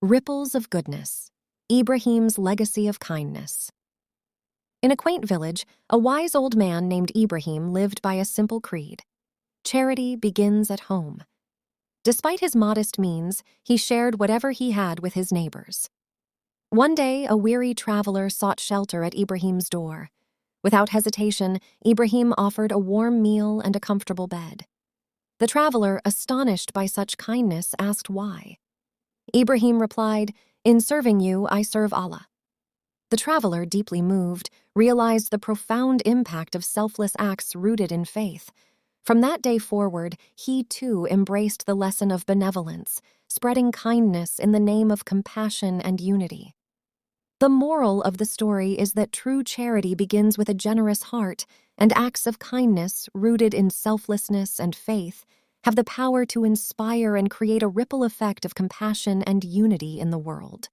Ripples of Goodness, Ibrahim's Legacy of Kindness. In a quaint village, a wise old man named Ibrahim lived by a simple creed: charity begins at home. Despite his modest means, he shared whatever he had with his neighbors. One day, a weary traveler sought shelter at Ibrahim's door. Without hesitation, Ibrahim offered a warm meal and a comfortable bed. The traveler, astonished by such kindness, asked why. Ibrahim replied, "In serving you, I serve Allah." The traveler, deeply moved, realized the profound impact of selfless acts rooted in faith. From that day forward, he too embraced the lesson of benevolence, spreading kindness in the name of compassion and unity. The moral of the story is that true charity begins with a generous heart, and acts of kindness, rooted in selflessness and faith, have the power to inspire and create a ripple effect of compassion and unity in the world.